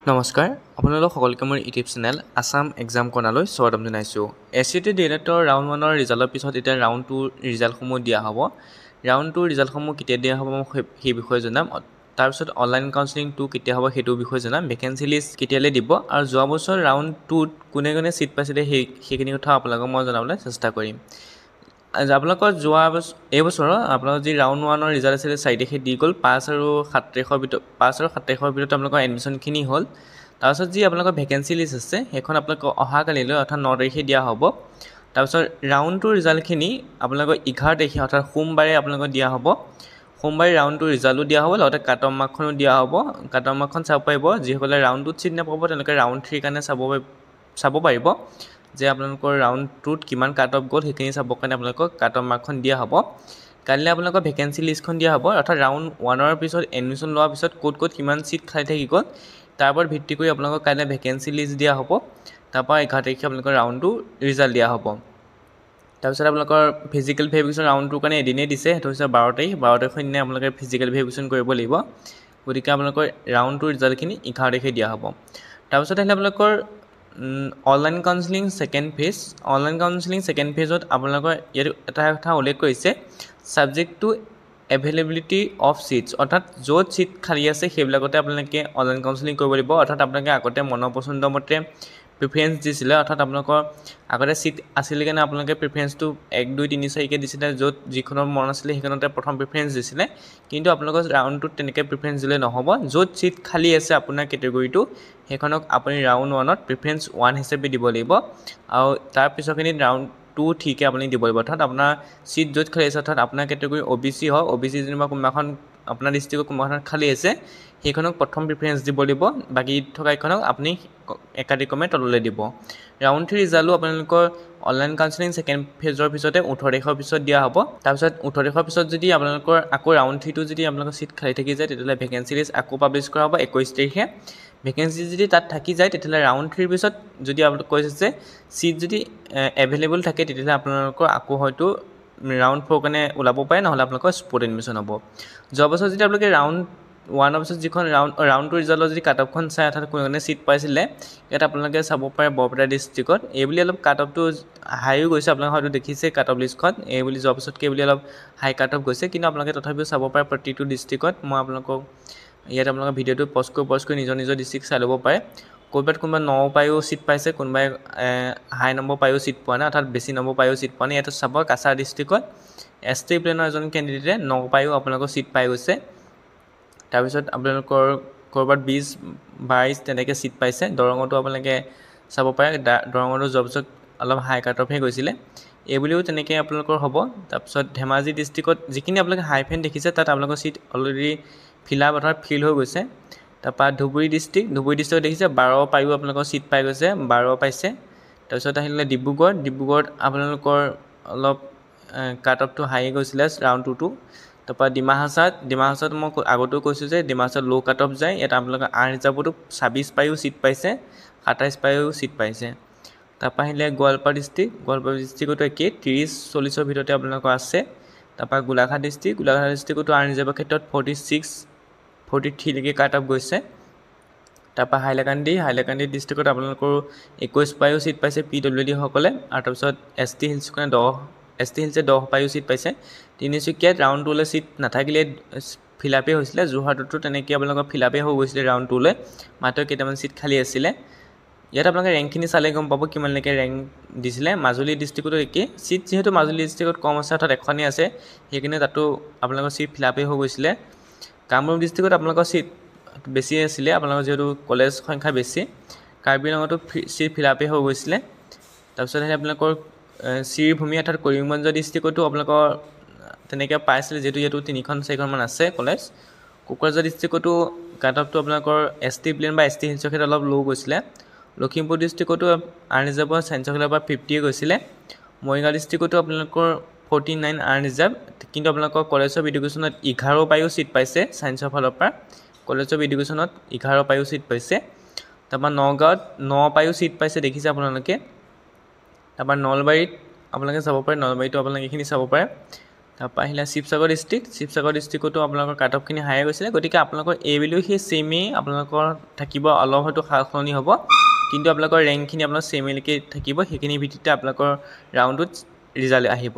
নমস্কাৰ আপোনালোক সকলোকে মোৰ ইউটিউব চেনেল আসাম এক্সাম কৰ্ণাৰলৈ স্বাগতম জনাইছোঁ। এছচিটি ডিএলএডৰ ৰাউণ্ড 1ৰ ৰিজাল্টৰ পিছত এতিয়া ৰাউণ্ড 2 ৰিজাল্টসমূহ দিয়া হ'ব। ৰাউণ্ড 2 ৰিজাল্টসমূহ কেতিয়া দিয়া হ'ব মই সেই বিষয়ে জনাম। তাৰপিছত অনলাইন কাউন্সেলিং 2 কেতিয়া হ'ব সেইটো বিষয়ে জনাম। ভেকেঞ্চি লিষ্ট কেতিয়ালৈ দিব আৰু যোৱা বছৰ ৰাউণ্ড 2ত কোনে কোনে ছিট পাইছিলে সেইখিনি কথা আপোনালোকক মই জনাবলৈ চেষ্টা কৰিম। আপোনালোকৰ এই বছৰৰ আপোনালোকৰ যি ৰাউণ্ড 1ৰ ৰিজাল্ট আছিলে 4 তাৰিখে দি গ'ল। 5 আৰু 7 তাৰিখৰ ভিতৰত আপোনালোকৰ এডমিশ্যনখিনি হ'ল। তাৰপিছত যি আপোনালোকৰ ভেকেঞ্চি লিষ্ট আছে সেইখন আপোনালোকক অহাকালিলৈ অৰ্থাৎ 9 তাৰিখে দিয়া হ'ব। তাৰপিছত ৰাউণ্ড 2 ৰিজাল্টখিনি আপোনালোকৰ 11 তাৰিখে অৰ্থাৎ সোমবাৰে আপোনালোকক দিয়া হ'ব। সোমবাৰে ৰাউণ্ড 2 ৰিজাল্টো দিয়া হ'ব, লগতে কাট অফ মাৰ্কখনো দিয়া হ'ব। কাট অফ মাৰ্কখন চাব পাৰিব। যিসকলে ৰাউণ্ড 2ত ছিট নাপাব তেওঁলোকে ৰাউণ্ড 3 কাৰণে চাব পাৰিব যে আপোনালোকৰ ৰাউণ্ড 2ত কিমান কাট অফ গ'ল সেইখিনি চাবৰ কাৰণে আপোনালোকক কাট অফ মাৰ্কখন দিয়া হ'ব। কাইলৈ আপোনালোকৰ ভেকেঞ্চি লিষ্টখন দিয়া হ'ব, অৰ্থাৎ ৰাউণ্ড 1ৰ পিছত এডমিশ্যন লোৱাৰ পিছত ক'ত কিমান ছিট খালী থাকি গ'ল তাৰ ওপৰত ভিত্তি কৰি আপোনালোকক কাইলৈ ভেকেঞ্চি লিষ্ট দিয়া হ'ব। তাৰপৰা 11 তাৰিখে আপোনালোকৰ ৰাউণ্ড 2 ৰিজাল্ট দিয়া হ'ব। তাৰপিছত আপোনালোকৰ ফিজিকেল ভেৰিফিকেশ্যন ৰাউণ্ড 2 কাৰণে এদিনেই দিছে, সেইটো হৈছে 12 তাৰিখ। 12 তাৰিখৰ দিনাই আপোনালোকে ফিজিকেল ভেৰিফিকেশ্যন কৰিব লাগিব। গতিকে আপোনালোকৰ ৰাউণ্ড 2 ৰিজাল্টখিনি 11 তাৰিখে দিয়া হ'ব। তাৰপিছত আহিলে আপোনালোকৰ online counselling second phase. Online counselling second ফেজত আপোনালোকৰ ইয়াত এটা কথা উল্লেখ কৰিছে, subject to availability of seats, অৰ্থাৎ য'ত ছিট খালী আছে সেইবিলাকতে আপোনালোকে অনলাইন কাউন্সেলিং কৰিব লাগিব। অৰ্থাৎ আপোনালোকে আগতে মনৰ পচন্দ মতে প্ৰিফাৰেঞ্চ দিছিলে, অৰ্থাৎ আপোনালোকৰ আগতে ছিট আছিলে কাৰণে আপোনালোকে প্ৰিফাৰেঞ্চটো 1, 2, 3, 4কৈ দিছিলে। য'ত যিখনৰ মন আছিলে সেইখনতে প্ৰথম প্ৰিফাৰেঞ্চ দিছিলে। কিন্তু আপোনালোকৰ ৰাউণ্ড 2ত তেনেকৈ প্ৰিফাৰেঞ্চ দিলে নহ'ব। য'ত ছিট খালী আছে আপোনাৰ কেটেগৰীটো সেইখনক আপুনি ৰাউণ্ড 1ত প্ৰিফাৰেঞ্চ 1 হিচাপে দিব লাগিব, আৰু তাৰ পিছৰখিনিত ৰাউণ্ড 2, 3কৈ আপুনি দিব লাগিব। অৰ্থাৎ আপোনাৰ ছিট য'ত খালী আছে, অৰ্থাৎ আপোনাৰ কেটেগৰী OBC হওক, OBC যেনিবা কোনোবাখন আপোনাৰ ডিষ্ট্ৰিক্টত কোনোবাখন খালী আছে সেইখনক প্ৰথম প্ৰিফাৰেঞ্চ দিব লাগিব, বাকী থকা এইখনক আপুনি একাদিক্ৰমে তললৈ দিব। ৰাউণ্ড 3 ৰিজাল্টো আপোনালোকৰ অনলাইন কাউন্সেলিং ছেকেণ্ড ফেজৰ পিছতে 18 তাৰিখৰ পিছত দিয়া হ'ব। তাৰপিছত 18 তাৰিখৰ পিছত যদি আপোনালোকৰ আকৌ ৰাউণ্ড 3টো যদি আপোনালোকৰ ছিট খালী থাকি যায় তেতিয়াহ'লে ভেকেঞ্চি লিষ্ট আকৌ পাব্লিছ কৰা হ'ব 21 তাৰিখে। ভেকেঞ্চি যদি তাত থাকি যায় তেতিয়াহ'লে ৰাউণ্ড 3ৰ পিছত যদি আপোনালোক কৈছে যে ছিট যদি এভেইলেবল থাকে তেতিয়াহ'লে আপোনালোকৰ আকৌ হয়তো ৰাউণ্ড 4 কাৰণে ওলাব পাৰে, নহ'লে আপোনালোকৰ স্পট এডমিশ্যন হ'ব। যোৱা বছৰ যদি আপোনালোকে ৰাউণ্ড 1ৰ পিছত যিখন ৰাউণ্ড 2 ৰিজাল্টৰ যদি কাট অফখন চাই, অৰ্থাৎ কোনে ছিট পাইছিলে, ইয়াত আপোনালোকে চাব পাৰে বৰপেটা ডিষ্ট্ৰিক্টত এইবুলি অলপ কাট অফটো হাইও গৈছে। আপোনালোকে হয়তো দেখিছে কাট অফ লিষ্টখন, এইবুলি যোৱা বছৰতকৈ এইবুলি অলপ হাই কাট অফ গৈছে। কিন্তু আপোনালোকে তথাপিও চাব পাৰে প্ৰতিটো ডিষ্ট্ৰিক্টত। মই আপোনালোকক ইয়াত আপোনালোকৰ ভিডিঅ'টো পষ্ট কৰি নিজৰ ডিষ্ট্ৰিক্ট চাই ল'ব পাৰে। ক'ৰবাত কোনোবা 9 পায়ো ছিট পাইছে, কোনোবাই হাই নম্বৰ পায়ো ছিট পোৱা নাই, অৰ্থাৎ বেছি নম্বৰ পায়ো ছিট পোৱা নাই। ইয়াত চাব কাছাৰ ডিষ্ট্ৰিক্টত ST প্লেনৰ এজন কেণ্ডিডেটে 9 পায়ো আপোনালোকৰ ছিট পাই গৈছে। তাৰপিছত আপোনালোকৰ ক'ৰবাত 20, 22 তেনেকৈ ছিট পাইছে। দৰঙতো আপোনালোকে চাব পাৰে, দৰঙতো যোৱা বছৰ অলপ হাই কাট অফহে গৈছিলে, এইবুলিও তেনেকৈ আপোনালোকৰ হ'ব। তাৰপিছত ধেমাজি ডিষ্ট্ৰিক্টত যিখিনি আপোনালোকে হাই ফেন দেখিছে তাত আপোনালোকৰ ছিট অলৰেডি ফিল হৈ গৈছে। তাৰপৰা ধুবুৰী ডিষ্ট্ৰিক্টত দেখিছে 12 পায়ো আপোনালোকৰ ছিট পাই গৈছে, 12 পাইছে। তাৰপিছত আহিলে ডিব্ৰুগড়ত আপোনালোকৰ অলপ কাট অফটো হাই গৈছিলে ৰাউণ্ড 2টো। তাৰপৰা ডিমা হাছাওত মই আগতেও কৈছোঁ যে ডিমা হাছাওত ল' কাট অফ যায়। ইয়াত আপোনালোকৰ আন ৰিজাৰ্ভতো 26 পায়ো ছিট পাইছে, 27 পায়ো ছিট পাইছে। তাৰপৰা আহিলে গোৱালপাৰা ডিষ্ট্ৰিক্টতো একেই 30-40ৰ ভিতৰতে আপোনালোকৰ আছে। তাৰপৰা গোলাঘাট ডিষ্ট্ৰিক্টতো আন ৰিজাৰ্ভৰ ক্ষেত্ৰত 46, 43লৈকে কাট অফ গৈছে। তাৰপৰা হাইলাকান্দি ডিষ্ট্ৰিক্টত আপোনালোকৰ 21 পায়ো ছিট পাইছে PWD সকলে, আৰু তাৰপিছত ST হিলছে 10 পায়ো ছিট পাইছে। তিনিচুকীয়াত ৰাউণ্ড 2লৈ ছিট নাথাকিলে ফিল আপেই হৈছিলে। যোৰহাটতো তেনেকৈ আপোনালোকৰ ফিল আপেই হৈ গৈছিলে ৰাউণ্ড 2লৈ, মাত্ৰ কেইটামান ছিট খালী আছিলে। ইয়াত আপোনালোকে ৰেংকখিনি চালে গম পাব কিমানলৈকে ৰেংক দিছিলে। মাজুলী ডিষ্ট্ৰিক্টতো একেই, ছিট যিহেতু মাজুলী ডিষ্ট্ৰিক্টত কম আছে, অৰ্থাৎ এখনেই আছে, সেইকাৰণে তাতো আপোনালোকৰ ছিট ফিল আপেই হৈ গৈছিলে। কামৰূপ ডিষ্ট্ৰিক্টত আপোনালোকৰ ছিট বেছি আছিলে, আপোনালোকৰ যিহেতু কলেজ সংখ্যা বেছি। কাৰ্বি আংলঙতো ছিট ফিল আপেই হৈ গৈছিলে। তাৰপিছত আহিলে আপোনালোকৰ শ্ৰীভূমি অৰ্থাৎ কৰিমগঞ্জ ডিষ্ট্ৰিক্টতো আপোনালোকৰ তেনেকৈ পাইছিলে, যিহেতু ইয়াতো 3-4খন আছে কলেজ। কোকৰাঝাৰ ডিষ্ট্ৰিক্টতো কাট অফটো আপোনালোকৰ ST প্লেন বা ST হিলছৰ ক্ষেত্ৰত অলপ ল' গৈছিলে। লখিমপুৰ ডিষ্ট্ৰিক্টতো আন ৰিজাৰ্ভৰ ছায়েন্সৰ ফালৰ পৰা 50 গৈছিলে। মৰিগাঁও ডিষ্ট্ৰিক্টতো আপোনালোকৰ 49 আন ৰিজাৰ্ভ, কিন্তু আপোনালোকৰ কলেজ অফ এডুকেশ্যনত 11 পায়ো ছিট পাইছে ছায়েন্সৰ ফালৰ পৰা। কলেজ অফ এডুকেশ্যনত 11 পায়ো ছিট পাইছে। তাৰপৰা নগাঁৱত 9 পায়ো ছিট পাইছে, দেখিছে আপোনালোকে। তাৰপৰা নলবাৰীত আপোনালোকে চাব পাৰে, নলবাৰীতো আপোনালোকে এইখিনি চাব পাৰে তাৰপৰা আহিলে শিৱসাগৰ ডিষ্ট্ৰিক্টতো আপোনালোকৰ কাট অফখিনি হাই গৈছিলে গতিকে আপোনালোকৰ এই ভেলিউ সেই ছেমেই আপোনালোকৰ থাকিব অলপ হয়তো সালসলনি হ'ব কিন্তু আপোনালোকৰ ৰেংকখিনি আপোনাৰ ছেমেলৈকে থাকিব সেইখিনি ভিত্তিতে আপোনালোকৰ ৰাউণ্ডটোত ৰিজাল্ট আহিব